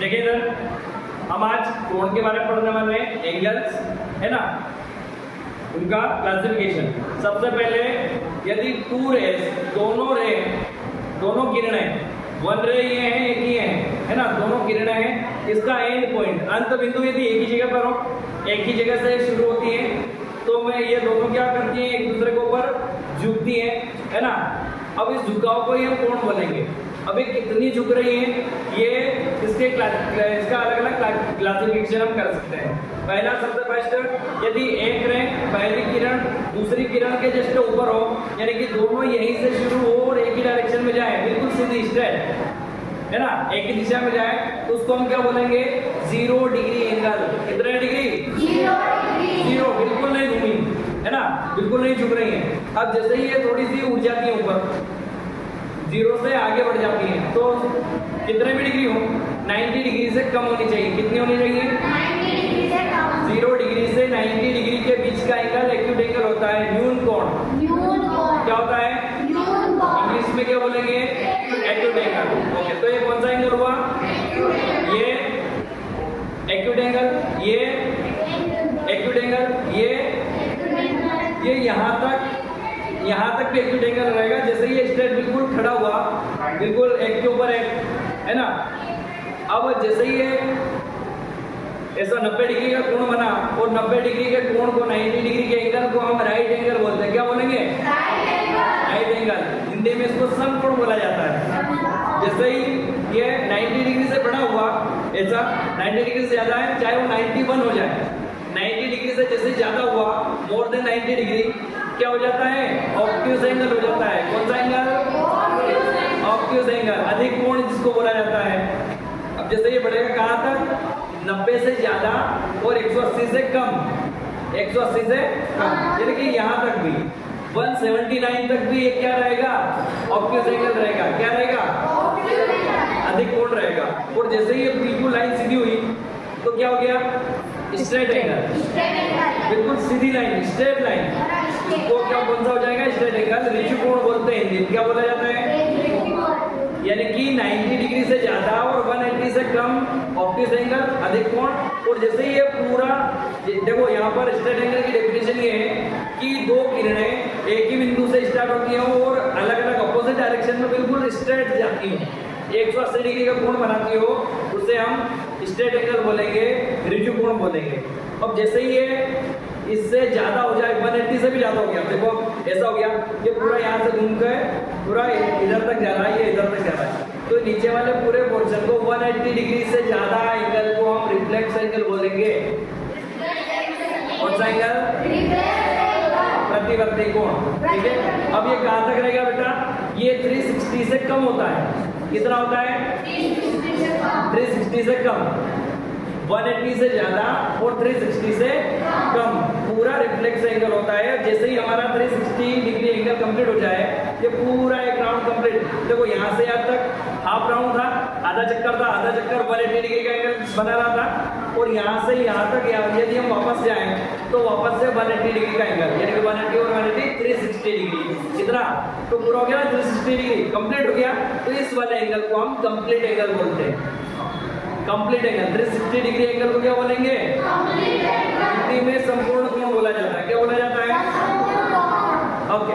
देखिए इधर हम आज कोण के बारे में पढ़ने वाले हैं, एंगल्स है ना, उनका क्लासिफिकेशन। सबसे पहले यदि टू रेज, दोनों किरणें, वन रे ये है, एक ही है ना, दोनों किरणें हैं, इसका एंड पॉइंट, अंत बिंदु यदि एक ही जगह पर हो, एक ही जगह से शुरू होती है, तो मैं ये दोनों क्या करती हैं, एक दूसरे के ऊपर झुकती हैं, है ना। अब इस झुकाव को ही हम कोण बोलेंगे। अब ये कितनी झुक रही है, ये इसका अलग अलग क्लासिफिकेशन हम कर सकते हैं। पहला सबसे फर्स्ट, यदि एक रे पहली किरण दूसरी किरण के जस्ट ऊपर हो, यानी कि दोनों यहीं से शुरू हो और एक ही डायरेक्शन में जाए, बिल्कुल सीधी स्ट्रेट, है ना, एक ही दिशा में जाए, तो उसको हम क्या बोलेंगे, 0 डिग्री एंगल। कितने डिग्री? 0, बिल्कुल नहीं घूमी, है ना, बिल्कुल नहीं झुक रही है। अब जैसे ही ये थोड़ी सी उड़ जाती है ऊपर, 0 से आगे बढ़ जाती है, तो कितने भी डिग्री हो, 90 डिग्री से कम होनी चाहिए। कितनी होनी चाहिए? 90 डिग्री से कम। 0 डिग्री से 90 डिग्री के बीच का एंगल एक्यूट एंगल होता है, न्यून कोण। क्या होता है? इंग्लिश में क्या बोलेंगे? Acute angle. ओके, तो ये कौन सा एंगल हुआ? ये एक्यूट एंगल, ये एक्यूट एंगल, ये यहाँ तक भी एक्यूट एंगल रहेगा। जैसे ये स्ट्रेट बिल्कुल खड़ा हुआ, बिल्कुल एक के ऊपर एक, है ना। अब जैसे ही ये ऐसा 90 डिग्री का कोण बना, और 90 डिग्री के कोण को, 90 डिग्री के एंगल को हम राइट एंगल बोलते हैं। क्या बोलेंगे? Right angle. हिंदी में इसको समकोण बोला जाता है। जैसे ही ये 90 डिग्री से बड़ा हुआ, ऐसा 90 डिग्री से ज्यादा है, चाहे वो 91 हो जाए, 90 डिग्री से जैसे ज्यादा हुआ, मोर देन 90 डिग्री, क्या हो जाता है? ऑब्ट्यूज एंगल हो जाता है। कौन सा एंगल? ऑब्ट्यूज एंगल, अधिक कोण जिसको बोला जाता है। अब जैसे ये बढ़ेगा कहाँ तक? 90 से ज्यादा और 180 से कम, 180 से कम, यानी कि यहाँ तक भी 179 तक भी ये क्या रहेगा? ऑब्ट्यूज एंगल रहेगा। क्या रहेगा? अधिक कोण रहेगा। और जैसे ही ये बिल्कुल लाइन सीधी हुई, तो क्या हो गया? स्ट्रेट एंगल, बिल्कुल सीधी लाइन, स्ट्रेट लाइन, इसको क्या कौन सा हो जाएगा? Straight angle. ऋषि कोण बोलते हैं हिंदी। क्या बोला जाता है? यानी कि 90 डिग्री से ज्यादा और 180 से कम ऑब्ट्यूज एंगल, अधिक कोण। और जैसे ये पूरा, देखो यहाँ पर स्ट्रेट एंगल की डेफिनेशन ये है कि दो किरणें एक ही बिंदु से स्टार्ट होती हैं और अलग अलग अपोजिट डायरेक्शन में बिल्कुल स्ट्रेट जाती हैं, 180 डिग्री का कोण बनाती हो, उसे हम स्ट्रेट एंगल बोलेंगे, ऋजु कोण बोलेंगे। अब जैसे ही ये इससे ज्यादा हो जाए, 180 से भी ज्यादा हो गया, देखो ऐसा हो गया, ये पूरा यहाँ से घूम कर पूरा इधर तक जा रहा है, ये इधर तक जा रहा है, तो नीचे वाले पूरे पोर्शन को 180 डिग्री से ज्यादा एंगल को हम रिफ्लेक्स एंगल बोलेंगे। कौन सा एंगल? प्रतिवर्ती कोण। ठीक है, अब ये कहाँ तक रहेगा बेटा? ये 360 से कम होता है। कितना होता है? 360 से कम, 180 से ज्यादा और 360 से कम, पूरा रिफ्लेक्स एंगल होता है। जैसे ही हमारा 360 डिग्री एंगल कंप्लीट हो जाए, ये पूरा एक राउंड कंप्लीट, देखो यहाँ से यहाँ तक हाफ राउंड था, आधा चक्कर था, आधा चक्कर 180 डिग्री का एंगल बना रहा था, और यहाँ से यहाँ तक यदि हम वापस जाएं, तो वापस से 180 डिग्री का एंगल, यानी कि 180 और 180 360 डिग्री, कितना? तो पूरा हो गया 360 डिग्री कंप्लीट हो गया। तो इस वाले एंगल को हम कंप्लीट एंगल बोलते हैं। कंप्लीट एंगल, 360 डिग्री एंगल को क्या बोलेंगे? हिंदी में संपूर्ण कोण बोला जाता है। क्या बोला जाता है? ओके।